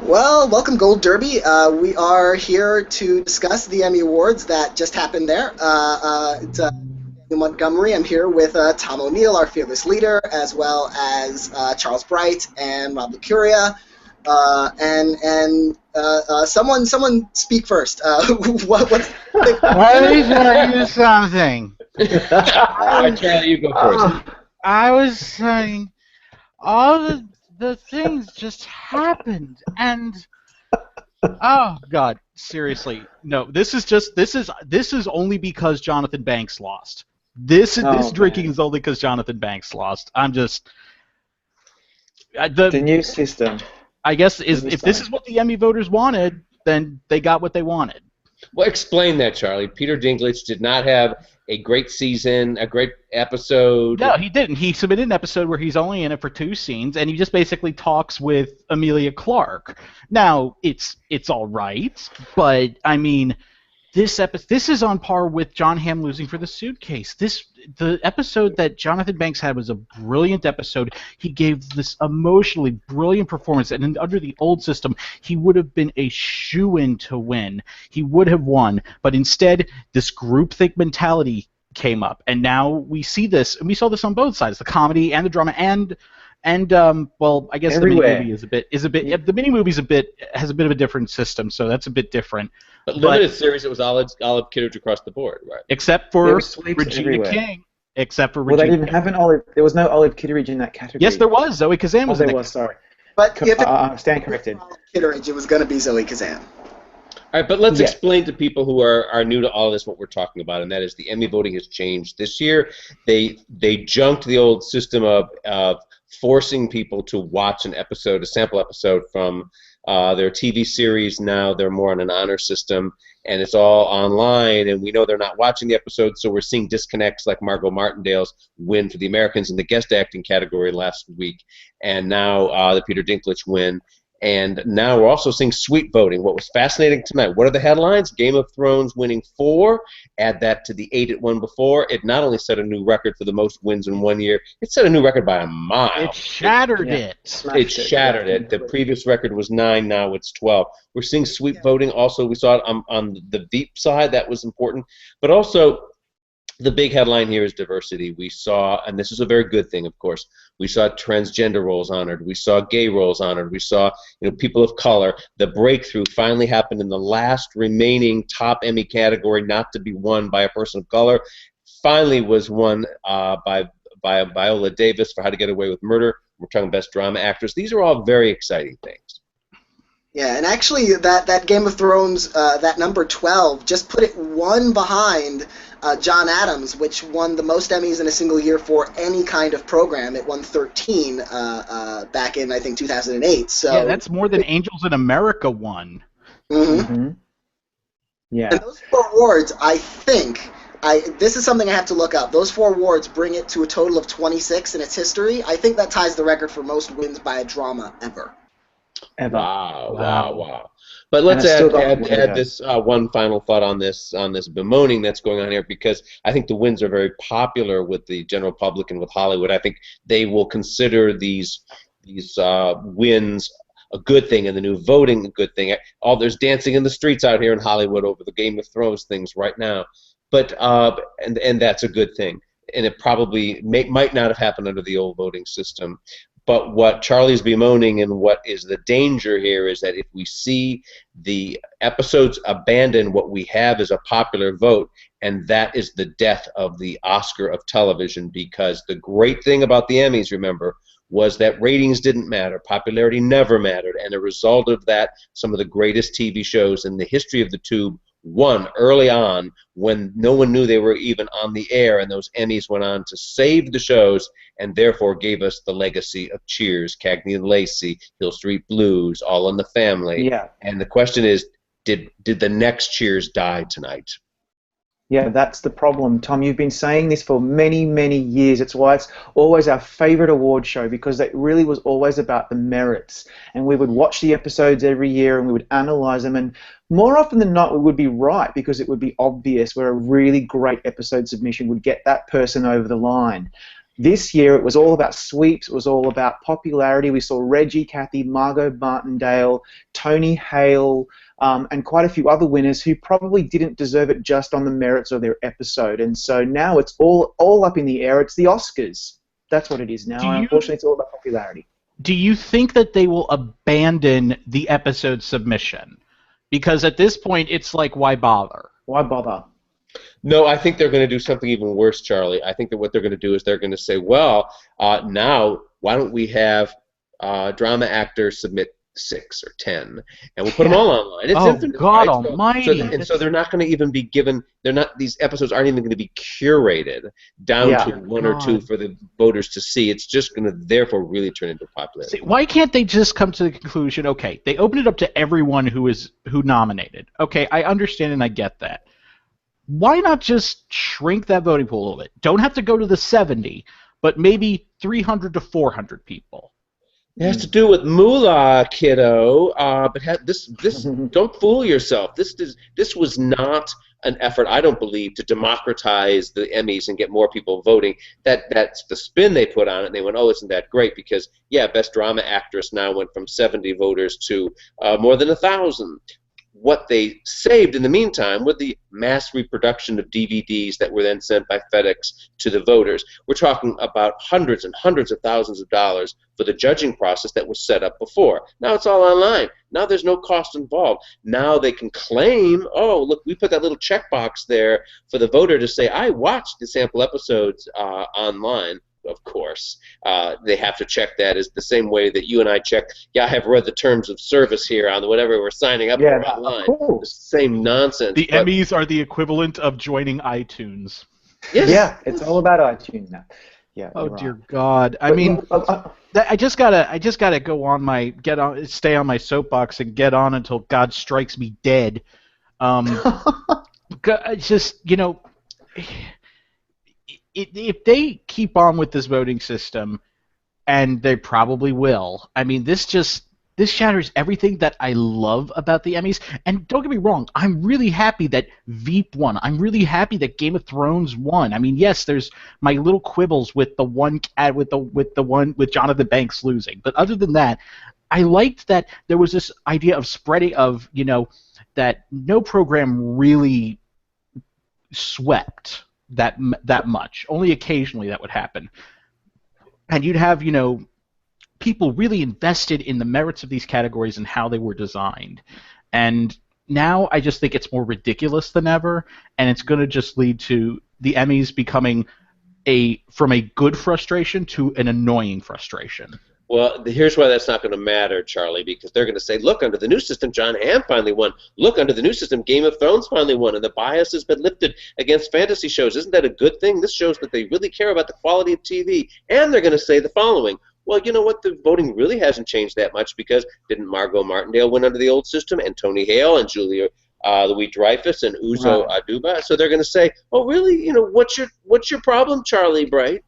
Well, welcome Gold Derby. We are here to discuss the Emmy Awards that just happened there. It's Daniel Montgomery. I'm here with Tom O'Neill, our fearless leader, as well as Charles Bright and Rob LaCuria. Someone speak first. What's Let me tell you something. All right, Charlie, you go first. I was saying, all the things just happened, and oh God, seriously, no. This is only because Jonathan Banks lost. This drinking is only because Jonathan Banks lost. I'm just the new system. I guess if this is what the Emmy voters wanted, then they got what they wanted. Well, explain that, Charlie. Peter Dinklage did not have a great season, a great episode. No, he didn't. He submitted an episode where he's only in it for 2 scenes, and he just basically talks with Emilia Clarke. Now, it's all right, but I mean, this is on par with Jon Hamm losing for The Suitcase. The episode that Jonathan Banks had was a brilliant episode. He gave this emotionally brilliant performance, and under the old system, he would have been a shoo-in to win. He would have won, but instead, this groupthink mentality came up, and now we see this, and we saw this on both sides, the comedy and the drama, and well, I guess Everywhere. the mini movie the mini movie's has a bit of a different system, so that's a bit different. But limited series, it was olive kittage across the board, right? Except for Regina King. Well, they didn't have an olive. There was no Olive Kitteridge in that category. Yes, there was. Zoe Kazan was in there. Sorry. But if stand corrected. Kitteridge, it was going to be Zoe Kazan. All right, but let's explain to people who are new to all of this what we're talking about, and that is the Emmy voting has changed this year. They junked the old system of forcing people to watch a sample episode from their TV series. Now they're more on an honor system, and it's all online, and we know they're not watching the episodes, so we're seeing disconnects like Margot Martindale's win for the Americans in the guest acting category last week, and now the Peter Dinklage win. And now we're also seeing sweep voting. What was fascinating tonight, what are the headlines? Game of Thrones winning 4. Add that to the 8 it won before. It not only set a new record for the most wins in 1 year, it set a new record by a mile. It shattered it. It shattered it. The previous record was 9, now it's 12. We're seeing sweep voting. Also, we saw it on the Veep side. That was important. But also, the big headline here is diversity. We saw, and this is a very good thing, of course, we saw transgender roles honored. We saw gay roles honored. We saw people of color. The breakthrough finally happened in the last remaining top Emmy category not to be won by a person of color. Finally was won by Viola Davis for How to Get Away with Murder. We're talking Best Drama Actress. These are all very exciting things. Yeah, and actually that Game of Thrones, that number 12, just put it one behind John Adams, which won the most Emmys in a single year for any kind of program. It won 13 back in, I think, 2008. So yeah, that's more than Angels in America won. Mm-hmm. Yeah. And those 4 awards, I think, this is something I have to look up. Those 4 awards bring it to a total of 26 in its history. I think that ties the record for most wins by a drama ever. Wow. But let's add this one final thought on this bemoaning that's going on here, because I think the wins are very popular with the general public and with Hollywood. I think they will consider these wins a good thing, and the new voting a good thing. There's dancing in the streets out here in Hollywood over the Game of Thrones things right now, but and that's a good thing. And it probably might not have happened under the old voting system. But what Charlie's bemoaning and what is the danger here is that if we see the episodes abandon what we have as a popular vote, and that is the death of the Oscar of television, because the great thing about the Emmys, remember, was that ratings didn't matter, popularity never mattered, and a result of that, some of the greatest TV shows in the history of the tube won early on when no one knew they were even on the air, and those Emmys went on to save the shows and therefore gave us the legacy of Cheers, Cagney and Lacey, Hill Street Blues, All in the Family. Yeah. And the question is, did the next Cheers die tonight? Yeah, that's the problem. Tom, you've been saying this for many, many years. It's why it's always our favorite award show, because it really was always about the merits. And we would watch the episodes every year and we would analyze them. And more often than not, we would be right, because it would be obvious where a really great episode submission would get that person over the line. This year, it was all about sweeps. It was all about popularity. We saw Reggie, Kathy, Margot Martindale, Tony Hale, and quite a few other winners who probably didn't deserve it just on the merits of their episode. And so now it's all up in the air. It's the Oscars. That's what it is now. Unfortunately, it's all about popularity. Do you think that they will abandon the episode submission? Because at this point, it's like, why bother? Why bother? No, I think they're going to do something even worse, Charlie. I think that what they're going to do is they're going to say, well, now why don't we have drama actors submit 6 or 10, and we'll put them all online. It's infinite, God right? Almighty! So they're not going to even be given. They're not. These episodes aren't even going to be curated down to one or two for the voters to see. It's just going to therefore really turn into popularity. See, why can't they just come to the conclusion? Okay, they open it up to everyone who nominated. Okay, I understand and I get that. Why not just shrink that voting pool a little bit? Don't have to go to the 70, but maybe 300 to 400 people. It has to do with moolah, kiddo. But this don't fool yourself. This was not an effort, I don't believe, to democratize the Emmys and get more people voting. That's the spin they put on it. And they went, oh, isn't that great? Because Best Drama Actress now went from 70 voters to more than 1,000. What they saved in the meantime were the mass reproduction of DVDs that were then sent by FedEx to the voters. We're talking about hundreds and hundreds of thousands of dollars for the judging process that was set up before. Now it's all online. Now there's no cost involved. Now they can claim, oh, look, we put that little checkbox there for the voter to say, I watched the sample episodes online. Of course, they have to check that as the same way that you and I check, I have read the terms of service here on whatever we're signing up for online. The same nonsense. The Emmys are the equivalent of joining iTunes. Yes. Yeah, it's all about iTunes now. Yeah. Oh dear God! I mean, I just gotta stay on my soapbox and get on until God strikes me dead. Just if they keep on with this voting system, and they probably will, I mean, this shatters everything that I love about the Emmys. And don't get me wrong, I'm really happy that Veep won. I'm really happy that Game of Thrones won. I mean, yes, there's my little quibbles with the one with Jonathan Banks losing, but other than that, I liked that there was this idea of spreading of that no program really swept that much. Only occasionally that would happen, and you'd have people really invested in the merits of these categories and how they were designed. And now I just think it's more ridiculous than ever, and it's going to just lead to the Emmys becoming from a good frustration to an annoying frustration. Well, here's why that's not going to matter, Charlie, because they're going to say, look, under the new system, Jon Hamm finally won. Look, under the new system, Game of Thrones finally won, and the bias has been lifted against fantasy shows. Isn't that a good thing? This shows that they really care about the quality of TV. And they're going to say the following. Well, you know what? The voting really hasn't changed that much because didn't Margot Martindale win under the old system, and Tony Hale and Julia Louis-Dreyfus and Uzo Aduba? So they're going to say, oh, really? What's your problem, Charlie Bright?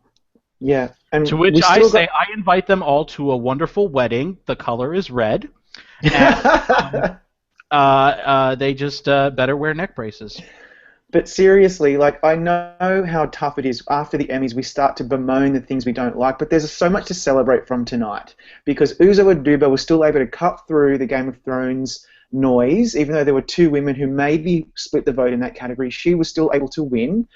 Yeah. And to which I say, I invite them all to a wonderful wedding. The color is red. And, they just better wear neck braces. But seriously, I know how tough it is. After the Emmys, we start to bemoan the things we don't like, but there's so much to celebrate from tonight because Uzo Aduba was still able to cut through the Game of Thrones noise, even though there were two women who maybe split the vote in that category. She was still able to win.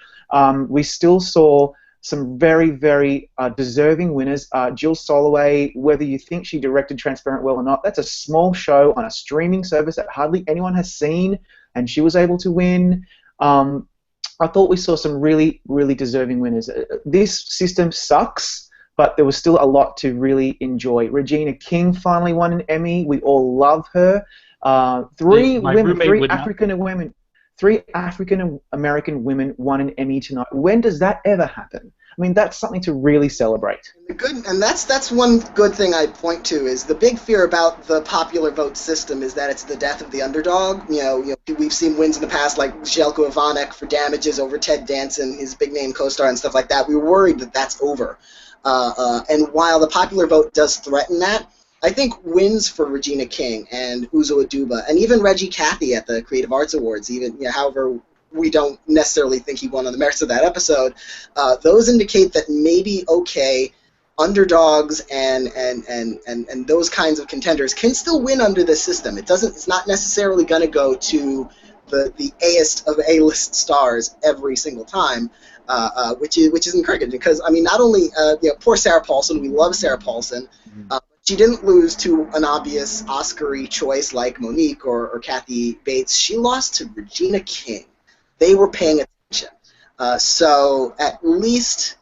We still saw some very, very deserving winners. Jill Soloway, whether you think she directed Transparent well or not, that's a small show on a streaming service that hardly anyone has seen, and she was able to win. I thought we saw some really, really deserving winners. This system sucks, but there was still a lot to really enjoy. Regina King finally won an Emmy. We all love her. Three African-American women won an Emmy tonight. When does that ever happen? I mean, that's something to really celebrate. And that's one good thing I'd point to is the big fear about the popular vote system is that it's the death of the underdog. We've seen wins in the past like Željko Ivanek for Damages over Ted Danson, his big name co-star and stuff like that. We were worried that that's over. And while the popular vote does threaten that, I think wins for Regina King and Uzo Aduba and even Reggie Cathy at the Creative Arts Awards, even however we don't necessarily think he won on the merits of that episode, those indicate that maybe, okay, underdogs and those kinds of contenders can still win under this system. It's not necessarily going to go to the A-ist of A-list stars every single time, which is encouraging, because I mean, not only poor Sarah Paulson, we love Sarah Paulson, she didn't lose to an obvious Oscar-y choice like Monique or Kathy Bates. She lost to Regina King. They were paying attention, so at least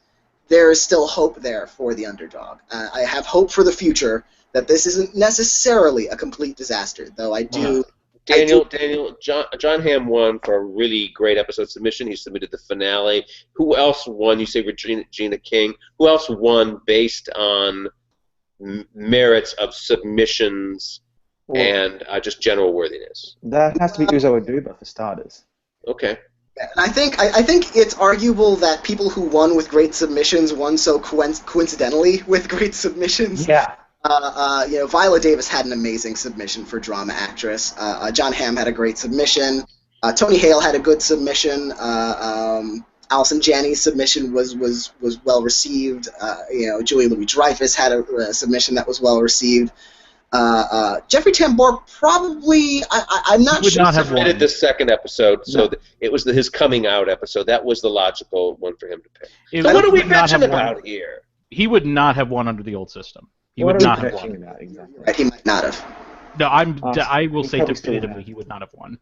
there is still hope there for the underdog. I have hope for the future that this isn't necessarily a complete disaster, though I do. Daniel, Jon Hamm won for a really great episode submission. He submitted the finale. Who else won? You say Regina King. Who else won based on merits of submissions and just general worthiness? That has to be Uzo Aduba for starters. Okay. And I think it's arguable that people who won with great submissions won so coincidentally with great submissions. Yeah. Viola Davis had an amazing submission for drama actress. Jon Hamm had a great submission. Tony Hale had a good submission. Allison Janney's submission was well received. Julia Louis-Dreyfus had a submission that was well received. Jeffrey Tambor probably, I'm not sure. Would not have submitted won. the second episode, so it was his coming out episode. That was the logical one for him to pick. So what are we bitching about here? He would not have won under the old system. He What would are not we have bitching won. about, exactly? Right, he might not have. No, I will he say probably still definitively would. he would not have won.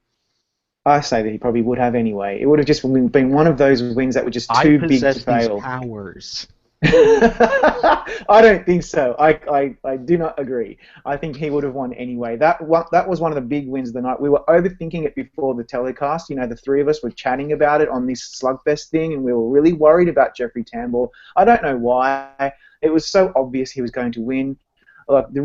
I say that he probably would have anyway. It would have just been one of those wins that were just too big to fail. Powers. I don't think so. I do not agree. I think he would have won anyway. That was one of the big wins of the night. We were overthinking it before the telecast. The three of us were chatting about it on this Slugfest thing, and we were really worried about Jeffrey Tambor. I don't know why. It was so obvious he was going to win. Like the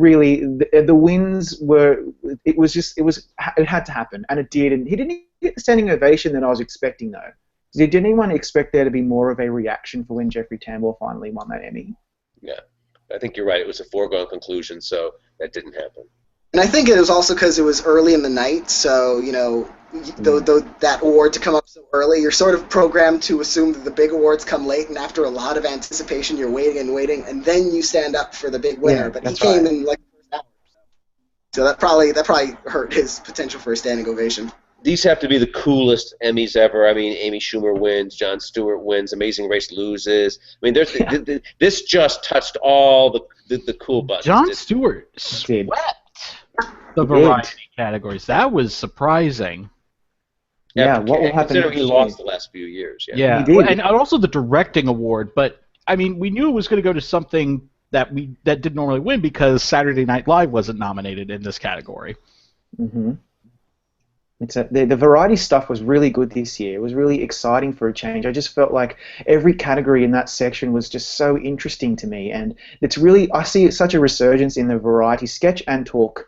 wins were. It had to happen, and it did. And he didn't get the standing ovation that I was expecting, though. Did anyone expect there to be more of a reaction for when Jeffrey Tambor finally won that Emmy? Yeah, I think you're right. It was a foregone conclusion, so that didn't happen. And I think it was also because it was early in the night, so, that award to come up so early, you're sort of programmed to assume that the big awards come late, and after a lot of anticipation, you're waiting, and then you stand up for the big winner. Yeah, but he came in like the first hour. So that probably hurt his potential for a standing ovation. These have to be the coolest Emmys ever. I mean, Amy Schumer wins, Jon Stewart wins, Amazing Race loses. I mean, this just touched all the cool buttons. Jon Stewart swept the variety categories. That was surprising. Yeah, what will happen? Considering he lost the last few years. Yeah. He did. And also the directing award. But I mean, we knew it was going to go to something that didn't normally win because Saturday Night Live wasn't nominated in this category. Mm-hmm. The variety stuff was really good this year. It was really exciting for a change. I just felt like every category in that section was just so interesting to me, and I see such a resurgence in the variety sketch and talk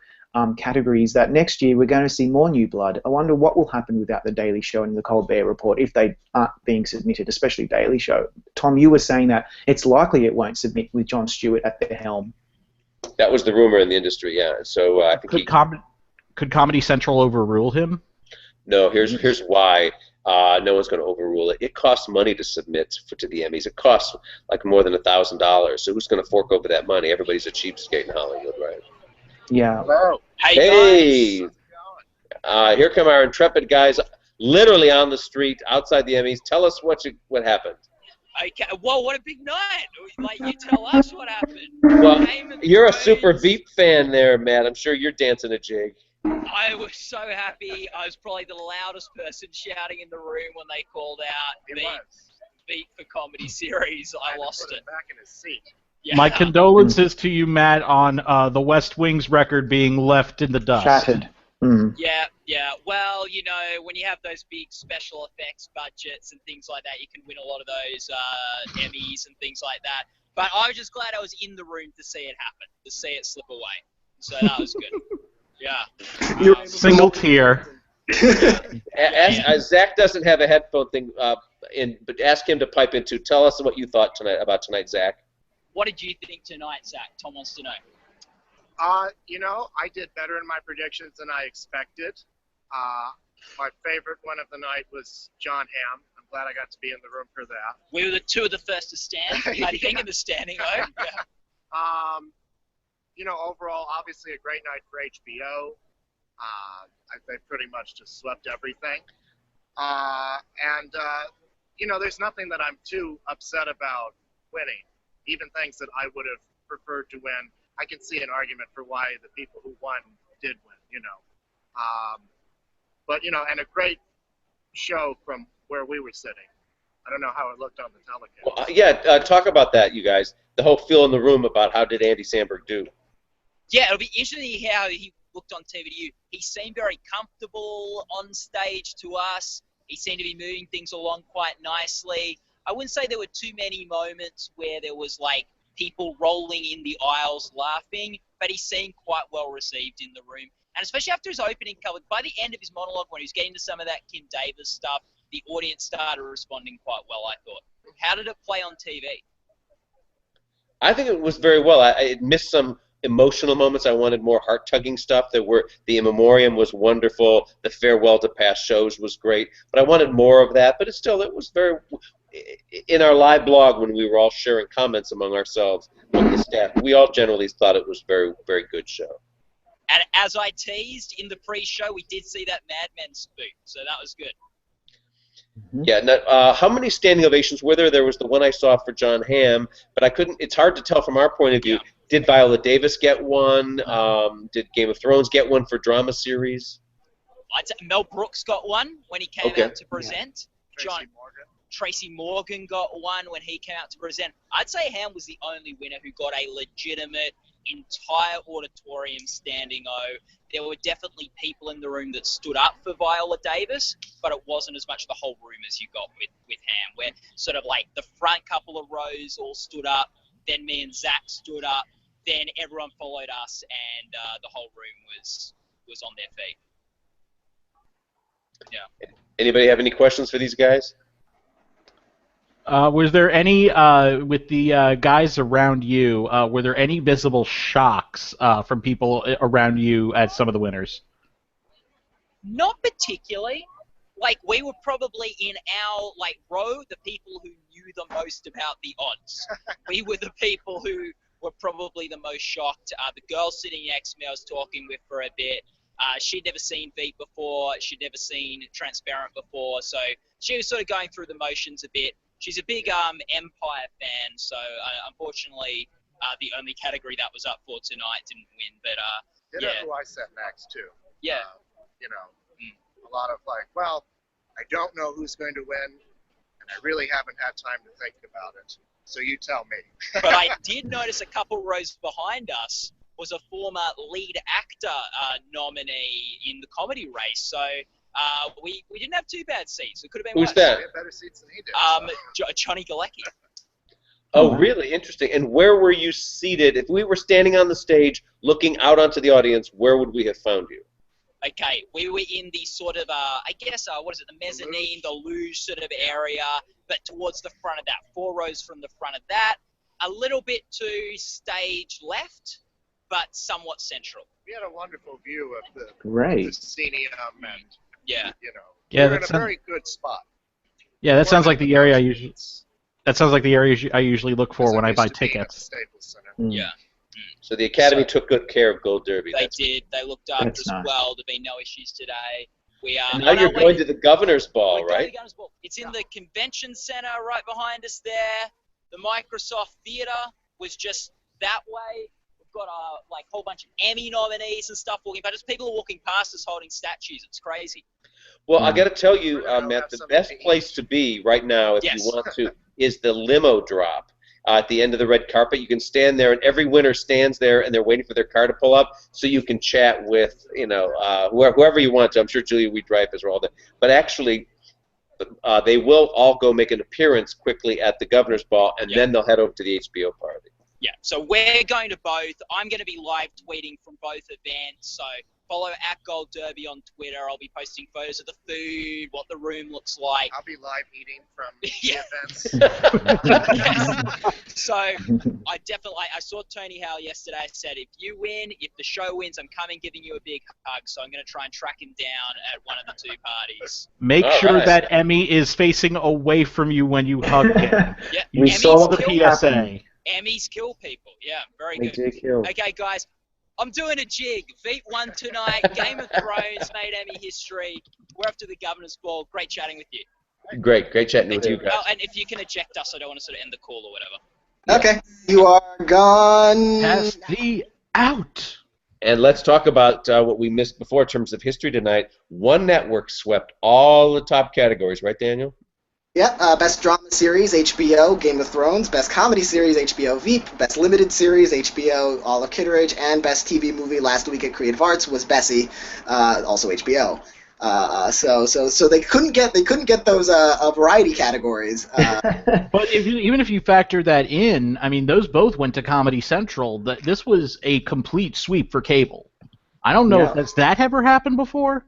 categories that next year we're going to see more new blood. I wonder what will happen without the Daily Show and the Colbert Report if they aren't being submitted, especially Daily Show. Tom, you were saying that it's likely it won't submit with Jon Stewart at the helm. That was the rumor in the industry, yeah. So I think Could Comedy Central overrule him? No, here's why no one's going to overrule it. It costs money to submit to the Emmys. It costs like more than $1,000. So who's going to fork over that money? Everybody's a cheapskate in Hollywood, right? Yeah. Hello. Hey. Guys. How's it going? Here come our intrepid guys, literally on the street outside the Emmys. Tell us what happened. Okay. Whoa, what a big night! Like, you tell us what happened. Well, you're a Praise. super Veep fan there, Matt. I'm sure you're dancing a jig. I was so happy. I was probably the loudest person shouting in the room when they called out Veep for Comedy Series. I lost it. Back in his seat. Yeah. My condolences to you, Matt, on the West Wing's record being left in the dust. Shattered. Yeah. Well, when you have those big special effects budgets and things like that, you can win a lot of those Emmys and things like that. But I was just glad I was in the room to see it happen, to see it slip away. So that was good. Yeah. Single tear. Zach doesn't have a headphone thing but ask him to pipe into. Tell us what you thought about tonight, Zach. What did you think tonight, Zach? Tom wants to know. I did better in my predictions than I expected. My favorite one of the night was Jon Hamm. I'm glad I got to be in the room for that. We were two of the first to stand, I think, in the standing vote. Yeah. You know, overall, obviously a great night for HBO. They pretty much just swept everything. You know, there's nothing that I'm too upset about winning. Even things that I would have preferred to win, I can see an argument for why the people who won did win, you know. But, you know, and a great show from where we were sitting. I don't know how it looked on the telecast. Well, yeah, talk about that, you guys. The whole feel in the room about how did Andy Samberg do. Yeah, it'll be interesting to hear how he looked on TV to you. He seemed very comfortable on stage to us. He seemed to be moving things along quite nicely. I wouldn't say there were too many moments where there was, like, people rolling in the aisles laughing, but he seemed quite well received in the room. And especially after his opening cover, by the end of his monologue, when he was getting to some of that Kim Davis stuff, the audience started responding quite well, I thought. How did it play on TV? I think it was very well. I missed some emotional moments. I wanted more heart-tugging stuff. The In Memoriam was wonderful. The farewell to past shows was great. But I wanted more of that. But it was very... In our live blog, when we were all sharing comments among ourselves with the staff, we all generally thought it was very, very good show. And as I teased in the pre-show, we did see that Mad Men spook, so that was good. Yeah. Now, how many standing ovations were there? There was the one I saw for Jon Hamm, but I couldn't. It's hard to tell from our point of view. Yeah. Did Viola Davis get one? Did Game of Thrones get one for drama series? I'd say Mel Brooks got one when he came out to present. Yeah. Tracy Morgan got one when he came out to present. I'd say Hamm was the only winner who got a legitimate entire auditorium standing O. There were definitely people in the room that stood up for Viola Davis, but it wasn't as much the whole room as you got with Hamm, where sort of like the front couple of rows all stood up, then me and Zach stood up, then everyone followed us, and the whole room was on their feet. Yeah. Anybody have any questions for these guys? Was there any, with the guys around you, were there any visible shocks from people around you at some of the winners? Not particularly. Like, we were probably in our, like, row, the people who knew the most about the odds. We were the people who were probably the most shocked. The girl sitting next to me I was talking with for a bit. She'd never seen Veep before. She'd never seen Transparent before. So she was sort of going through the motions a bit. She's a big Empire fan, so unfortunately the only category that was up for tonight didn't win. But you know who I sat next to? Yeah. You know, a lot of like, well, I don't know who's going to win, and I really haven't had time to think about it. So you tell me. But I did notice a couple rows behind us was a former lead actor nominee in the comedy race. So we didn't have too bad seats. It could have been Who's worse. that? We had better seats than he did. Johnny Galecki. Oh, really? Interesting. And where were you seated? If we were standing on the stage looking out onto the audience, where would we have found you? Okay, we were in the sort of, I guess, what is it, the mezzanine, the luge sort of area, but towards the front of that, 4 rows from the front of that, a little bit to stage left, but somewhat central. We had a wonderful view of the proscenium and, you know, yeah, we're in a very good spot. Yeah, that sounds like the area I usually. That sounds like the area I usually look for when I buy tickets. Staples Center. Yeah. So the Academy took good care of Gold Derby. They did. They looked after us well. There've been no issues today. We are. And now you're going to the Governor's Ball, right? The Governor's Ball. It's in the convention center right behind us there. The Microsoft Theater was just that way. We've got a whole bunch of Emmy nominees and stuff walking, but just people are walking past us holding statues. It's crazy. Well, I got to tell you, Matt, the best place to be right now, if you want to, is the limo drop. At the end of the red carpet, you can stand there, and every winner stands there, and they're waiting for their car to pull up, so you can chat with, whoever you want to. I'm sure Julia Louis-Dreyfus are all there. But actually, they will all go make an appearance quickly at the Governor's Ball, and then they'll head over to the HBO party. Yeah, so we're going to both. I'm going to be live tweeting from both events, so follow @GoldDerby on Twitter. I'll be posting photos of the food, what the room looks like. I'll be live eating from the events. So I saw Tony Howell yesterday. I said, if you win, if the show wins, I'm coming giving you a big hug. So I'm going to try and track him down at one of the two parties. Make sure that Emmy is facing away from you when you hug him. Yeah, we saw the PSA. Emmys kill people. Yeah, very They good. do kill. Okay, guys, I'm doing a jig. Veep won tonight. Game of Thrones made Emmy history. We're off to the Governor's Ball. Great chatting with you. Great chatting with you guys. Oh, and if you can eject us, I don't want to sort of end the call or whatever. Okay, you are gone. Pass the out. And let's talk about what we missed before in terms of history tonight. One network swept all the top categories, right, Daniel? Yeah, Best Drama Series, HBO, Game of Thrones. Best Comedy Series, HBO, Veep. Best Limited Series, HBO, All of Kitteridge. And Best TV Movie last week at Creative Arts was Bessie, also HBO. So they couldn't get those variety categories. But even if you factor that in, I mean, those both went to Comedy Central. This was a complete sweep for cable. I don't know if that ever happened before.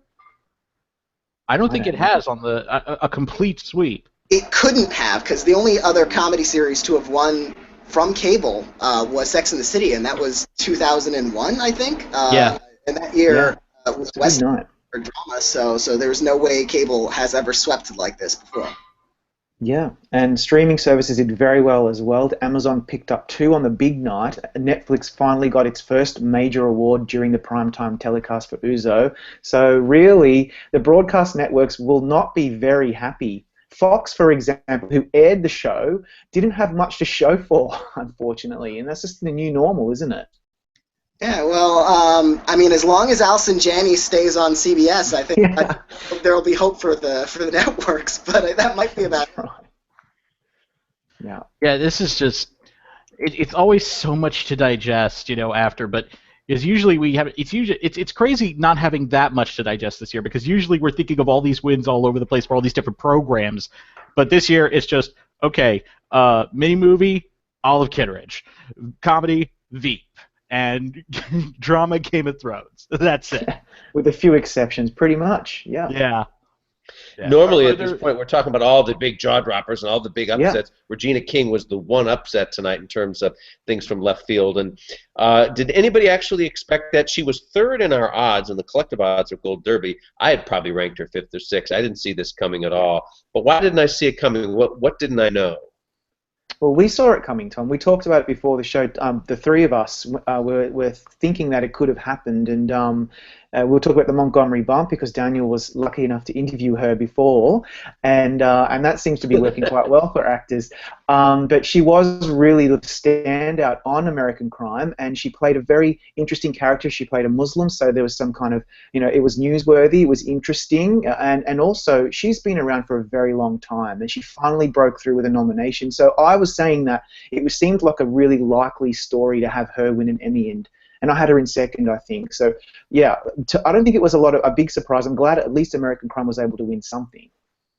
I don't think it has on a complete sweep. It couldn't have, because the only other comedy series to have won from cable was Sex and the City, and that was 2001, I think. Yeah. And that year was West night. for drama, so there's no way cable has ever swept like this before. Yeah, and streaming services did very well as well. Amazon picked up 2 on the big night. Netflix finally got its first major award during the primetime telecast for Uzo. So really, the broadcast networks will not be very happy. Fox, for example, who aired the show, didn't have much to show for, unfortunately, and that's just the new normal, isn't it? Yeah, well, I mean, as long as Alison Janney stays on CBS, I think there will be hope for the networks. But that might be about it. Yeah. Yeah, this is just it's always so much to digest, after. But is usually it's crazy not having that much to digest this year, because usually we're thinking of all these wins all over the place for all these different programs, but this year it's just mini movie, All of Kitteridge, comedy, Veep. And drama, Game of Thrones. That's it. With a few exceptions, pretty much. Yeah. Yeah. Normally at this point we're talking about all the big jaw droppers and all the big upsets. Yeah. Regina King was the one upset tonight in terms of things from left field. And did anybody actually expect that? She was third in our odds, in the collective odds of Gold Derby. I had probably ranked her 5th or 6th. I didn't see this coming at all. But why didn't I see it coming? What didn't I know? Well, we saw it coming, Tom. We talked about it before the show. The 3 of us were thinking that it could have happened, and we'll talk about the Montgomery bump because Daniel was lucky enough to interview her before, and that seems to be working quite well for actors. But she was really the standout on American Crime, and she played a very interesting character. She played a Muslim, so there was some kind of, it was newsworthy, it was interesting, and also she's been around for a very long time, and she finally broke through with a nomination. So I was saying that it seemed like a really likely story to have her win an Emmy, and I had her in 2nd, I think. So, yeah, I don't think it was a big surprise. I'm glad at least American Crime was able to win something.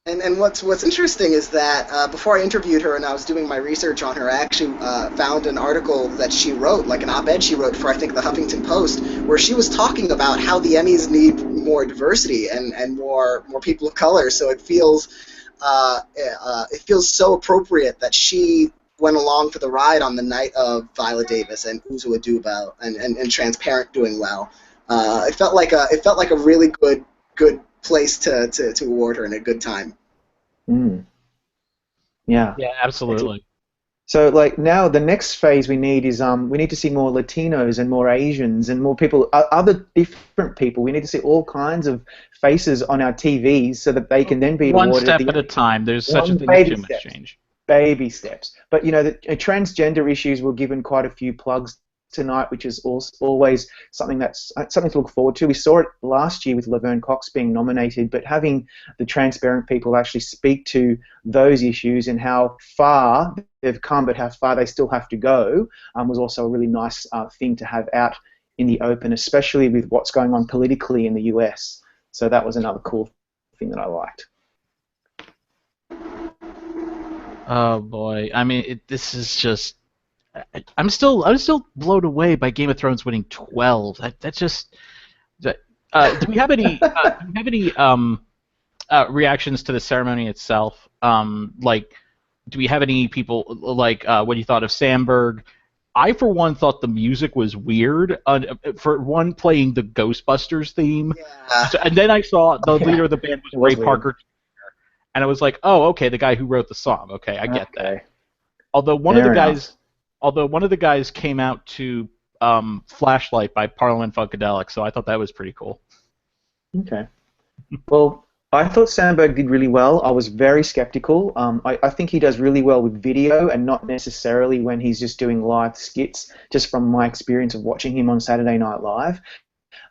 And what's interesting is that before I interviewed her and I was doing my research on her, I actually found an article that she wrote, like an op-ed she wrote for, I think, the Huffington Post, where she was talking about how the Emmys need more diversity and more people of color. So it feels so appropriate that she went along for the ride on the night of Viola Davis and Uzo Aduba and Transparent doing well. It felt like a really good place to award her in a good time. Mm. Yeah. Yeah, absolutely. So, now the next phase we need is we need to see more Latinos and more Asians and more people, other different people. We need to see all kinds of faces on our TVs so that they can then be one awarded. One step at a time. There's such a thing as too much change. Baby steps. But, the transgender issues were given quite a few plugs tonight, which is always something to look forward to. We saw it last year with Laverne Cox being nominated, but having the transparent people actually speak to those issues and how far they've come, but how far they still have to go, was also a really nice thing to have out in the open, especially with what's going on politically in the US. So that was another cool thing that I liked. Oh boy, I mean, this is just I'm still blown away by Game of Thrones winning 12. That's just. Do we have any reactions to the ceremony itself? Like, do we have any people like what you thought of Sandberg? I, for one, thought the music was weird. For one, playing the Ghostbusters theme, and then I saw the leader of the band was Ray Parker, and I was like, oh, okay, the guy who wrote the song. Okay, I get that. Although one of the guys came out to Flashlight by Parliament Funkadelic, so I thought that was pretty cool. Okay. Well, I thought Sandberg did really well. I was very skeptical. I think he does really well with video and not necessarily when he's just doing live skits, just from my experience of watching him on Saturday Night Live.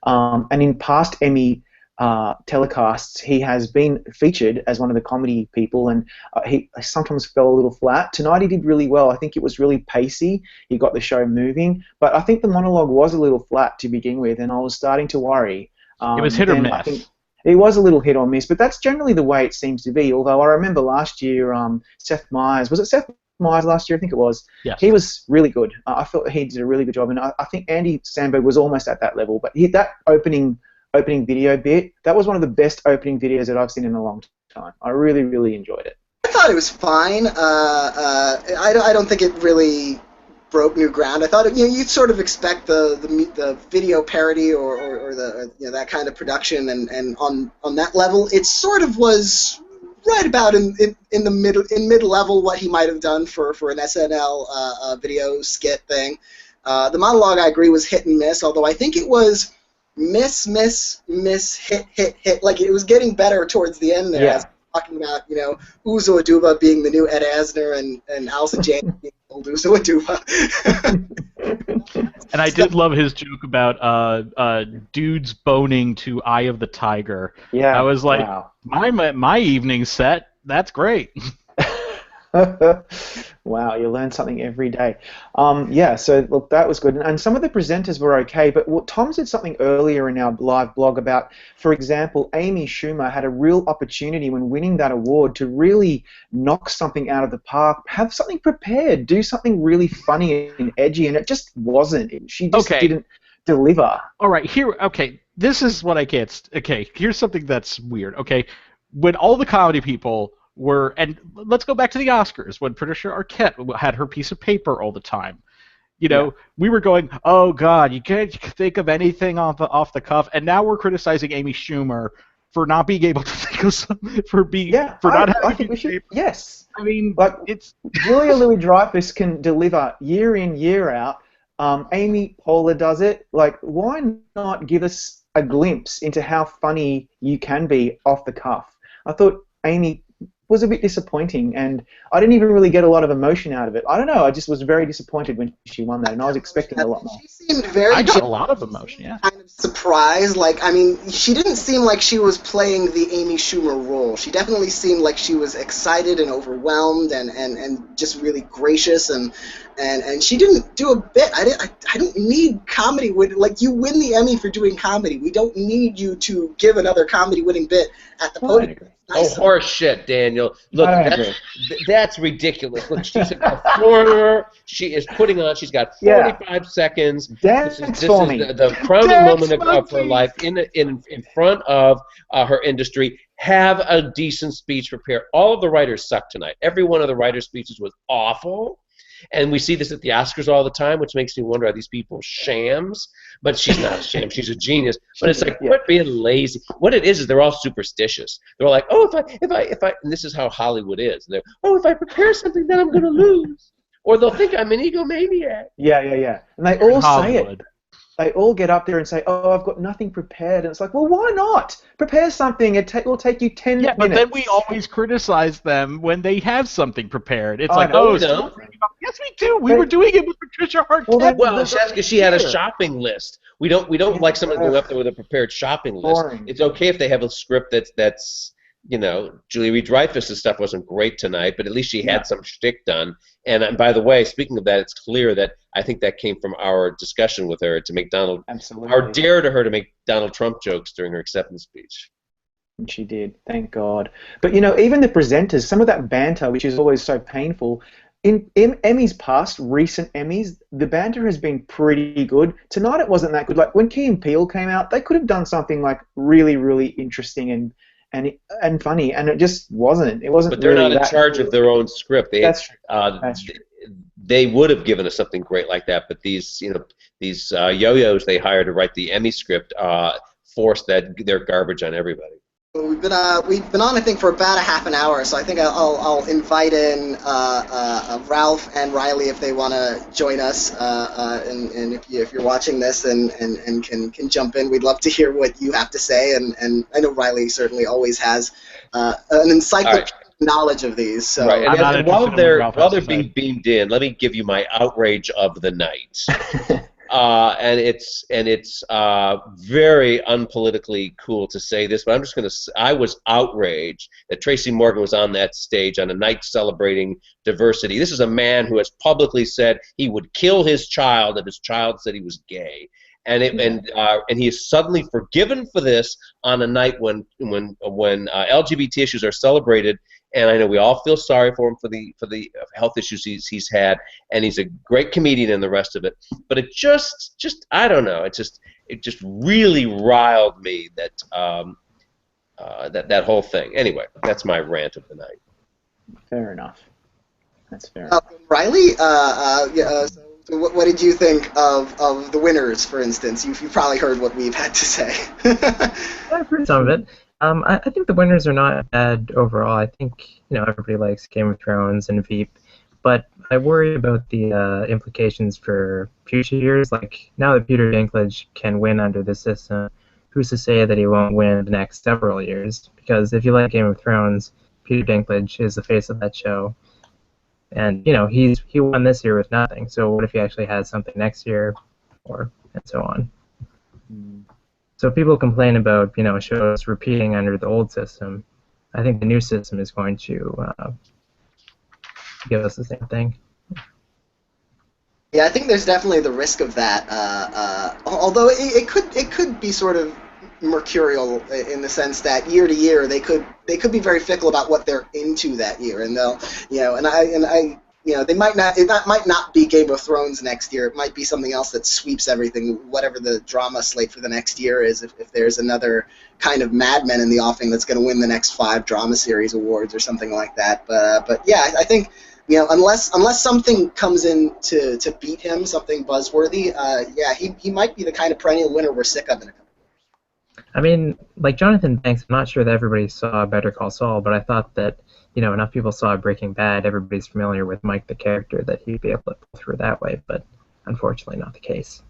And in past Emmy telecasts, he has been featured as one of the comedy people, and he sometimes fell a little flat. Tonight he did really well. I think it was really pacey. He got the show moving, but I think the monologue was a little flat to begin with, and I was starting to worry. It was hit or miss. It was a little hit or miss, but that's generally the way it seems to be. Although I remember last year, Seth Meyers, was it Seth Meyers last year? I think it was. Yes. He was really good. I thought he did a really good job, and I think Andy Samberg was almost at that level. But that opening video bit, that was one of the best opening videos that I've seen in a long time. I really, really enjoyed it. I thought it was fine. I don't think it really broke new ground. I thought you'd sort of expect the video parody or the that kind of production, and on that level, it sort of was right about in the mid level what he might have done for an SNL video skit thing. The monologue, I agree, was hit and miss, although I think it was miss, hit. Like, it was getting better towards the end there. Yeah. Talking about, Uzo Aduba being the new Ed Asner and Allison Janney being old Uzo Aduba. And I did love his joke about dudes boning to Eye of the Tiger. Yeah. I was like, wow. my evening set, that's great. Wow, you learn something every day. Yeah, so look, that was good. And some of the presenters were okay, but Tom said something earlier in our live blog about, for example, Amy Schumer had a real opportunity when winning that award to really knock something out of the park, have something prepared, do something really funny and edgy, and it just wasn't. She just didn't deliver. All right, this is what I get. Okay, here's something that's weird. Okay, when all the comedy people and let's go back to the Oscars when Patricia Arquette had her piece of paper all the time. We were going, oh God, you can't think of anything off the cuff, and now we're criticizing Amy Schumer for not being able to think of something, not having paper. Yes. I mean, it's Julia Louis-Dreyfus can deliver year in, year out. Amy Poehler does it. Like, why not give us a glimpse into how funny you can be off the cuff? I thought Amy was a bit disappointing, and I didn't even really get a lot of emotion out of it. I don't know, I just was very disappointed when she won that, and I was expecting a lot more. She seemed very I got a lot of emotion, yeah. Kind of surprised. Like, I mean, she didn't seem like she was playing the Amy Schumer role. She definitely seemed like she was excited and overwhelmed and just really gracious, and she didn't do a bit. I don't need comedy. Like, you win the Emmy for doing comedy. We don't need you to give another comedy-winning bit at the podium. Nice. Oh, horse shit, Daniel. Look, that's ridiculous. Look, she's a performer. She is putting on. She's got 45 seconds. This is the crowning moment of her life in front of her industry. Have a decent speech prepared. All of the writers sucked tonight. Every one of the writers' speeches was awful. And we see this at the Oscars all the time, which makes me wonder, are these people shams? But she's not a sham. She's a genius. But it's like, quit being lazy. What it is they're all superstitious. They're all like, oh, if I, and this is how Hollywood is. They're, if I prepare something, then I'm going to lose. Or they'll think I'm an egomaniac. Yeah. And they all say it. They all get up there and say, oh, I've got nothing prepared. And it's like, well, why not? Prepare something. It will take you 10 minutes. Yeah, but then we always criticize them when they have something prepared. It's yes, we do. We were doing it with Patricia Arquette. Well, that's because she had a shopping list. We don't like someone going up there with a prepared shopping list. It's okay if they have a script that's Julia Louis-Dreyfus' stuff wasn't great tonight, but at least she had some shtick done. And by the way, speaking of that, it's clear that I think that came from our discussion with her to make our dare to her to make Donald Trump jokes during her acceptance speech. And she did, thank God. But even the presenters, some of that banter, which is always so painful, in Emmys past, recent Emmys, the banter has been pretty good. Tonight it wasn't that good. Like when Key and Peele came out, they could have done something like really, really interesting and funny, and it just wasn't. It wasn't. But they're really not in charge of their own script. That's true. They would have given us something great like that, but these yo-yos they hired to write the Emmy script forced their garbage on everybody. We've been on, I think, for about a half an hour, so I think I'll invite in Ralph and Riley if they want to join us, and if you're watching this and can jump in, we'd love to hear what you have to say, and I know Riley certainly always has an encyclopedic knowledge of these. So right. And while they're being beamed in, let me give you my outrage of the night. And it's very unpolitically cool to say this, but I'm just going to. I was outraged that Tracy Morgan was on that stage on a night celebrating diversity. This is a man who has publicly said he would kill his child if his child said he was gay, and he is suddenly forgiven for this on a night when LGBT issues are celebrated. And I know we all feel sorry for him for the health issues he's had, and he's a great comedian and the rest of it. But it just I don't know. It just really riled me that that whole thing. Anyway, that's my rant of the night. Fair enough. That's fair. Riley, so what did you think of the winners, for instance? You've probably heard what we've had to say. I've heard some of it. I think the winners are not bad overall. I think everybody likes Game of Thrones and Veep, but I worry about the implications for future years. Like now that Peter Dinklage can win under this system, who's to say that he won't win the next several years? Because if you like Game of Thrones, Peter Dinklage is the face of that show, and he won this year with nothing. So what if he actually has something next year, and so on? So people complain about shows repeating under the old system. I think the new system is going to give us the same thing. Yeah, I think there's definitely the risk of that. Although it could be sort of mercurial in the sense that year to year they could be very fickle about what they're into that year, and they'll they might not. It might not be Game of Thrones next year. It might be something else that sweeps everything, whatever the drama slate for the next year is. If there's another kind of Mad Men in the offing that's going to win the next 5 drama series awards or something like that. But yeah, I think unless something comes in to beat him, something buzzworthy, he might be the kind of perennial winner we're sick of in a couple years. I mean, like Jonathan Banks, I'm not sure that everybody saw Better Call Saul, but I thought that enough people saw Breaking Bad, everybody's familiar with Mike the character, that he'd be able to pull through that way, but unfortunately not the case.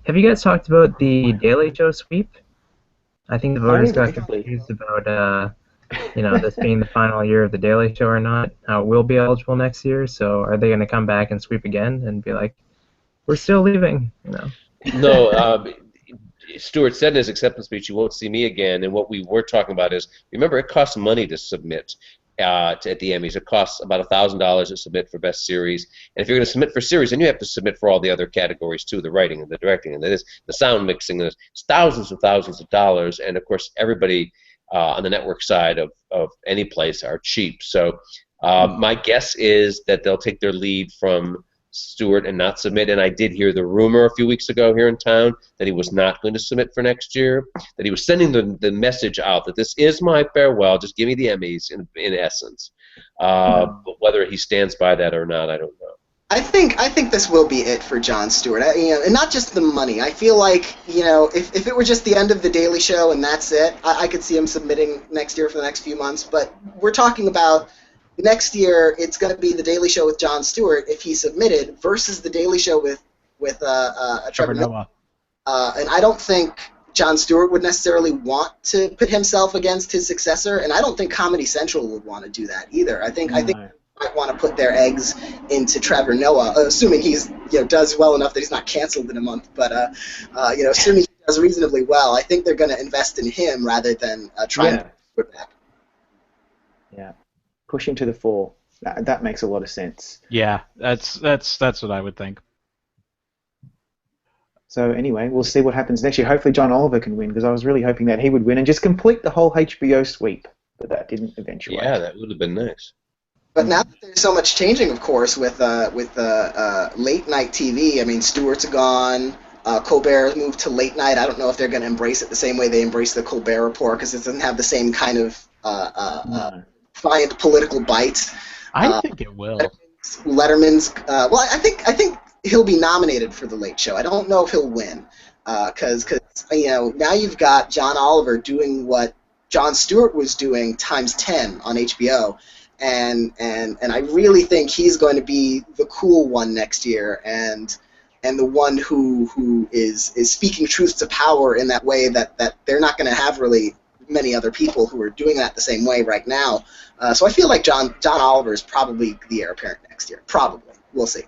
Have you guys talked about the Daily Show sweep? I think the voters got confused about this being the final year of the Daily Show or not, how it will be eligible next year, so are they going to come back and sweep again and be like, we're still leaving? No, Stewart said in his acceptance speech, "You won't see me again." And what we were talking about is, remember, it costs money to submit at the Emmys. It costs about $1,000 to submit for Best Series. And if you're going to submit for series, then you have to submit for all the other categories too, the writing and the directing and the sound mixing. There's thousands and thousands of dollars. And of course, everybody on the network side of any place are cheap. So my guess is that they'll take their lead from Stewart and not submit, and I did hear the rumor a few weeks ago here in town that he was not going to submit for next year, that he was sending the message out that this is my farewell, just give me the Emmys in essence. But whether he stands by that or not, I don't know. I think this will be it for Jon Stewart, and not just the money. I feel like if it were just the end of the Daily Show and that's it, I could see him submitting next year for the next few months. But we're talking about next year, it's going to be the Daily Show with Jon Stewart if he submitted versus the Daily Show with Trevor Noah. And I don't think Jon Stewart would necessarily want to put himself against his successor, and I don't think Comedy Central would want to do that either. I think they might want to put their eggs into Trevor Noah, assuming he's does well enough that he's not canceled in a month. But assuming he does reasonably well, I think they're going to invest in him rather than trying to put it back. Yeah. Push him to the fore. That makes a lot of sense. Yeah, that's what I would think. So anyway, we'll see what happens next year. Hopefully John Oliver can win, because I was really hoping that he would win and just complete the whole HBO sweep, but that didn't eventuate. Yeah, that would have been nice. But now that there's so much changing, of course, with late night TV. I mean, Stewart's gone. Colbert's moved to late night. I don't know if they're going to embrace it the same way they embrace the Colbert Report, because it doesn't have the same kind of defiant political bite. I think it will. Letterman's. Well, I think he'll be nominated for the Late Show. I don't know if he'll win, because now you've got John Oliver doing what Jon Stewart was doing times 10 on HBO. And I really think he's going to be the cool one next year, and the one who is speaking truth to power in that way that they're not going to have really many other people who are doing that the same way right now. So I feel like John Oliver is probably the heir apparent next year. Probably. We'll see.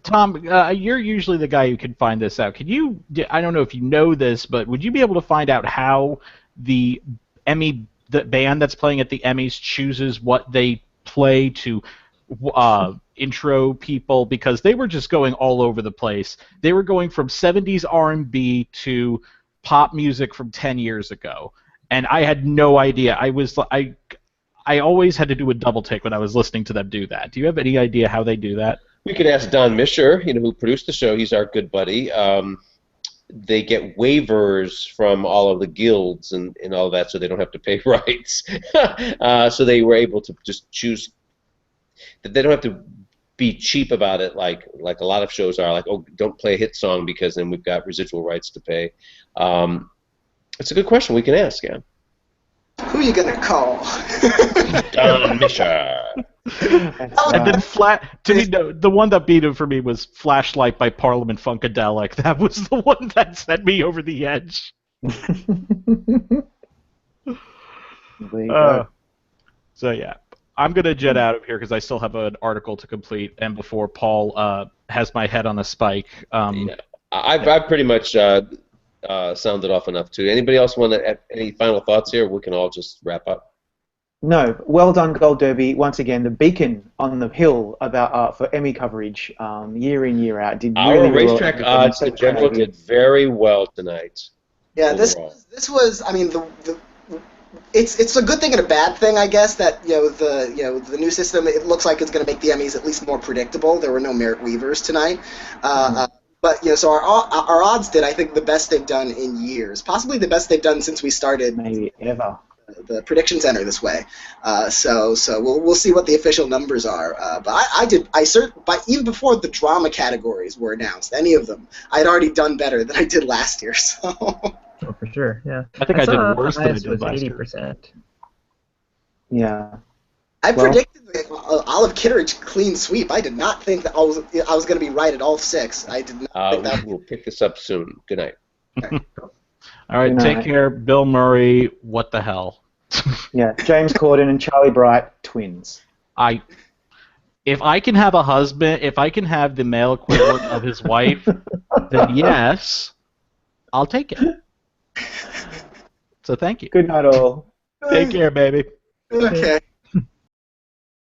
Tom, you're usually the guy who can find this out. Can you? I don't know if you know this, but would you be able to find out how the band that's playing at the Emmys chooses what they play to intro people? Because they were just going all over the place. They were going from 70s R&B to pop music from 10 years ago, and I had no idea. I always had to do a double take when I was listening to them do that. Do you have any idea how they do that? We could ask Don Mischer, who produced the show. He's our good buddy. They get waivers from all of the guilds and all that, so they don't have to pay rights. So they were able to just choose. They don't have to be cheap about it, like a lot of shows are. Like, oh, don't play a hit song because then we've got residual rights to pay. It's a good question. We can ask, yeah. Who are you gonna call? Don Mischer. And then the one that beat him for me was Flashlight by Parliament Funkadelic. That was the one that sent me over the edge. So yeah, I'm going to jet out of here because I still have an article to complete, and before Paul has my head on a spike. I've pretty much sounded off enough too. Anybody else want to add any final thoughts here? We can all just wrap up. No, well done, Gold Derby. Once again, the beacon on the hill about for Emmy coverage, year in, year out. Our racetrack odds in general did very well tonight. Yeah, this was. I mean, it's a good thing and a bad thing, I guess. That the new system. It looks like it's going to make the Emmys at least more predictable. There were no merit weavers tonight. But so our odds did, I think, the best they've done in years, possibly the best they've done since we started. Maybe ever. The prediction center this way, so we'll see what the official numbers are. But even before the drama categories were announced, any of them, I had already done better than I did last year. So. Oh, for sure, yeah. I think I did worse than I did last 80%. year. Yeah. I predicted Olive Kitteridge clean sweep. I did not think that I was going to be right at all 6. I did not think that. We'll pick this up soon. Good night. Okay. All right, take care, Bill Murray. What the hell? Yeah, James Corden and Charlie Bright, twins. If I can have a husband, if I can have the male equivalent of his wife, then yes, I'll take it. So thank you. Good night, all. Take care, baby. Okay.